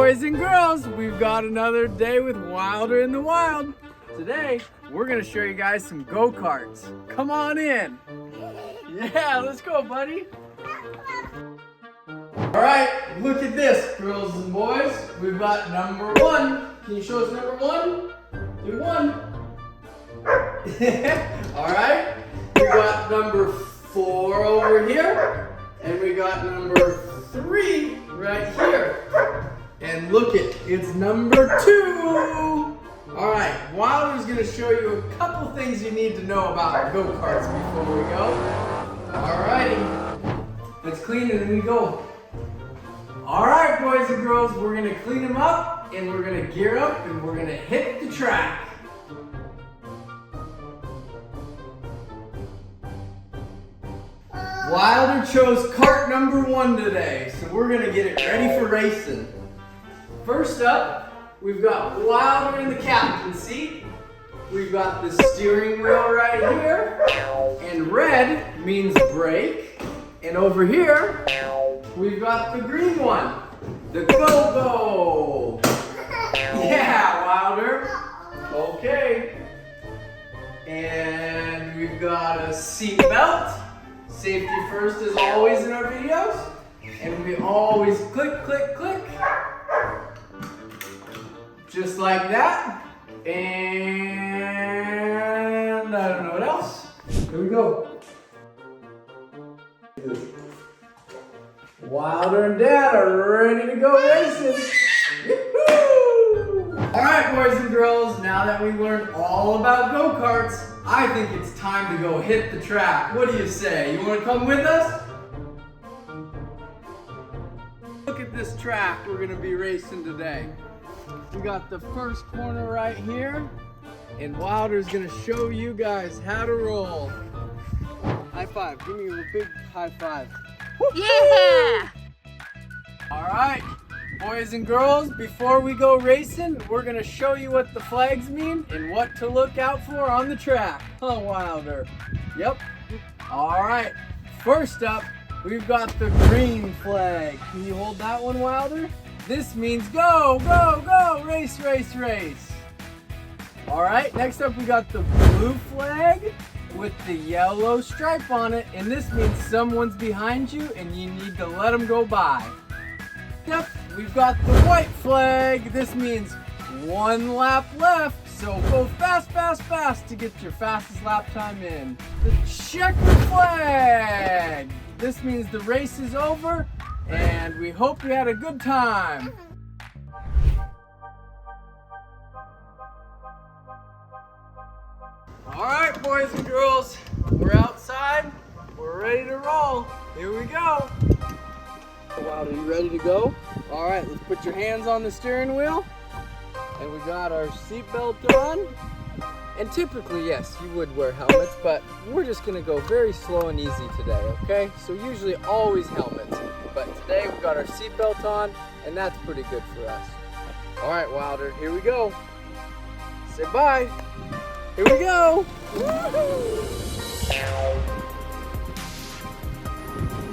boys and girls, we've got another day with Wylder in the Wild. Today, we're gonna show you guys some go-karts. Come on in. Yeah, let's go, buddy. All right, look at this, girls and boys. We've got number one. Can you show us number one? Do one. All right, we got number 4 over here, and we got number 3 right here. And look it's number 2. All right, Wylder's gonna show you a couple things you need to know about go-karts before we go. All righty, let's clean it and we go. All right, boys and girls, we're gonna clean them up and we're gonna gear up and we're gonna hit the track. Wylder chose cart number 1 today, so we're gonna get it ready for racing. First up, we've got Wylder in the captain's seat. We've got the steering wheel right here, and red means brake. And over here, we've got the green one, the go-go. Yeah, Wylder. Okay. And we've got a seat belt. Safety first as always in our videos. And we always click, click, click. Just like that. And I don't know what else. Here we go. Wylder and Dad are ready to go racing. Woo-hoo! All right, boys and girls, now that we've learned all about go-karts, I think it's time to go hit the track. What do you say? You want to come with us? Look at this track we're going to be racing today. We got the first corner right here, and Wylder's going to show you guys how to roll. High five. Give me a big high five. Yeah! All right, boys and girls, before we go racing, we're going to show you what the flags mean and what to look out for on the track. Huh, Wylder? Yep. All right, first up, we've got the green flag. Can you hold that one, Wylder? This means go, go, go, race, race, race. All right, next up we got the blue flag with the yellow stripe on it, and this means someone's behind you and you need to let them go by. Yep, we've got the white flag. This means 1 lap left, so go fast, fast, fast to get your fastest lap time in. The checkered flag. This means the race is over and we hope you had a good time. All right, boys and girls, we're outside. We're ready to roll. Here we go. Wow, are you ready to go? All right, let's put your hands on the steering wheel. And we got our seatbelt on. And typically, yes, you would wear helmets, but we're just gonna go very slow and easy today, okay? So usually always helmets, but today we got our seatbelt on, and that's pretty good for us. All right, Wylder, here we go. Say bye. Here we go. Woo-hoo!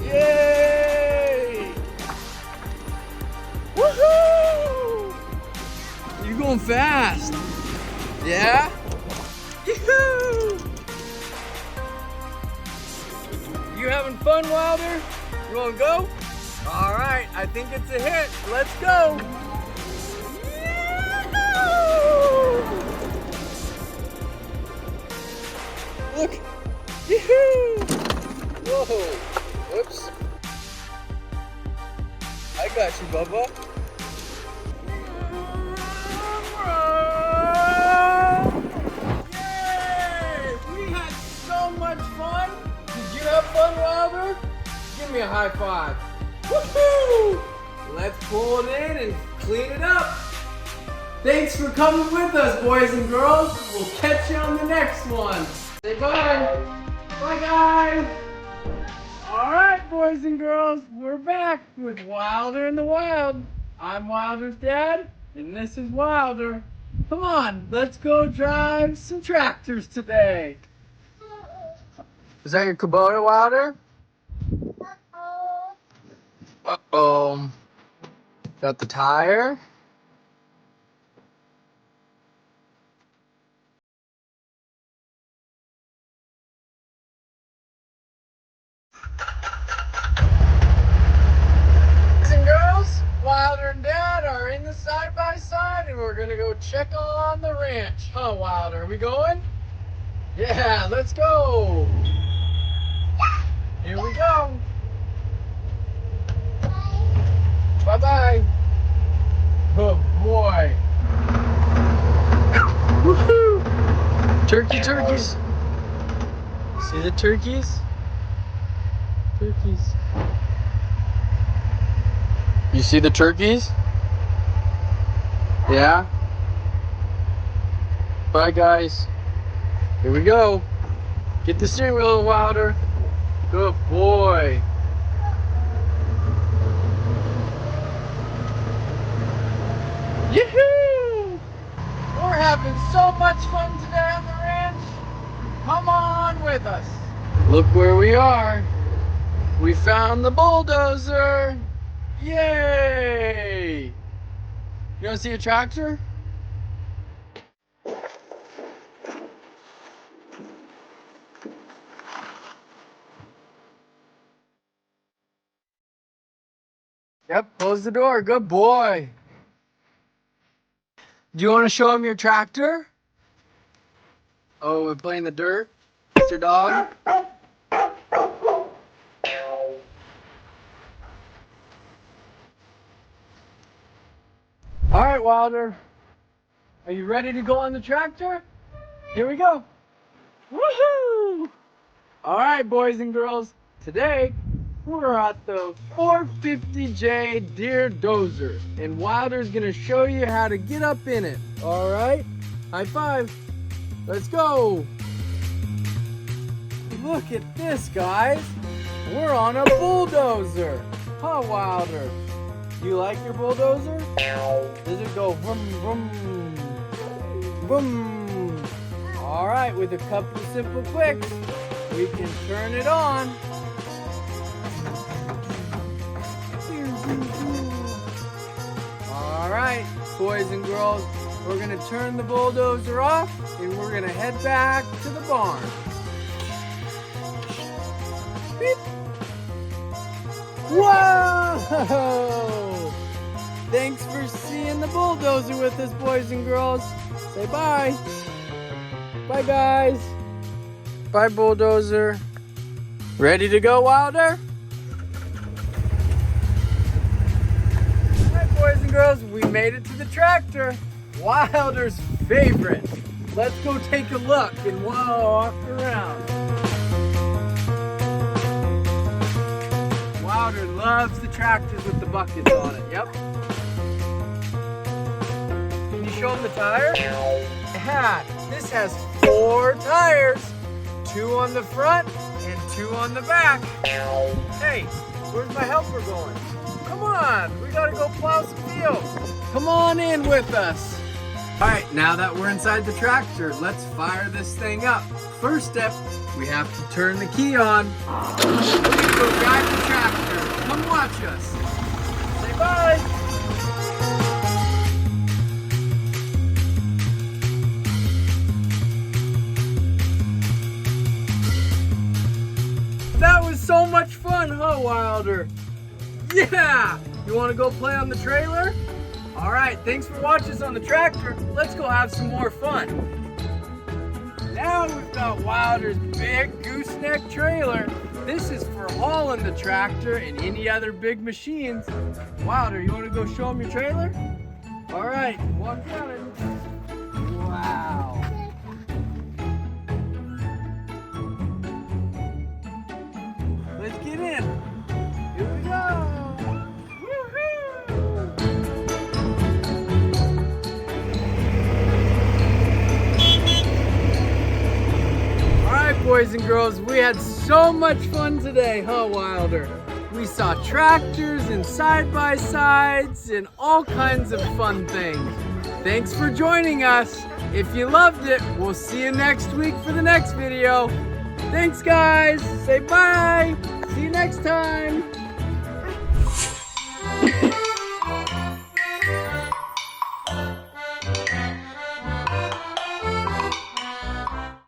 Yay! Woohoo! You're going fast. Yeah? Yoo-hoo! You having fun, Wylder? You wanna go? All right, I think it's a hit. Let's go. Yoo-hoo! Look. Yoo-hoo! Whoa. Whoops. I got you, Bubba. Yay! We had so much fun. Did you have fun, Wylder? Give me a high five. Woohoo! Let's pull it in and clean it up. Thanks for coming with us, boys and girls. We'll catch you on the next one. Say bye. Bye, guys. All right, boys and girls, we're back with Wylder in the Wild. I'm Wylder's dad, and this is Wylder. Come on, let's go drive some tractors today. Is that your Kubota, Wylder? Uh-oh. Got the tire. Boys and girls, Wylder and Dad are in the side-by-side and we're gonna go check on the ranch. Huh, Wylder? Are we going? Yeah, let's go. Here we go. Bye-bye. Good boy. Woohoo! Turkeys. See the turkeys? Turkeys. You see the turkeys? Yeah? Bye, guys. Here we go. Get the steering wheel, Wylder. Good boy. Yoo-hoo! We're having so much fun today on the ranch. Come on with us. Look where we are. We found the bulldozer. Yay! You want to see a tractor? Yep, close the door. Good boy. Do you want to show him your tractor? Oh, we're playing the dirt? It's your dog? All right, Wylder. Are you ready to go on the tractor? Here we go. Woohoo! All right, boys and girls. Today, we're at the 450J Deer Dozer, and Wylder's gonna show you how to get up in it. All right? High five. Let's go. Look at this, guys. We're on a bulldozer. Huh, Wylder? You like your bulldozer? Does it go vroom, vroom, vroom? All right, with a couple simple clicks, we can turn it on. All right, boys and girls, we're gonna turn the bulldozer off and we're gonna head back to the barn. Beep. Whoa! Thanks for seeing the bulldozer with us, boys and girls. Say bye. Bye, guys. Bye, bulldozer. Ready to go, Wylder? All right, boys and girls, we made it to the tractor. Wylder's favorite. Let's go take a look and walk around. Wylder loves the tractors with the buckets on it. Yep. Can you show him the tire? Yeah, this has 4 tires. 2 on the front and 2 on the back. Hey, where's my helper going? Come on, we gotta go plow some fields. Come on in with us. All right, now that we're inside the tractor, let's fire this thing up. First step, we have to turn the key on. We're gonna go drive the tractor. Come watch us. Say bye. That was so much fun, huh, Wylder? Yeah! You want to go play on the trailer? All right, thanks for watching us on the tractor. Let's go have some more fun. Now we've got Wylder's big gooseneck trailer. This is for hauling the tractor and any other big machines. Wylder, you want to go show him your trailer? All right, walk down it. Wow. Let's get in. Here we go. Boys and girls, we had so much fun today, huh, Wylder? We saw tractors and side-by-sides and all kinds of fun things. Thanks for joining us. If you loved it, we'll see you next week for the next video. Thanks, guys. Say bye. See you next time.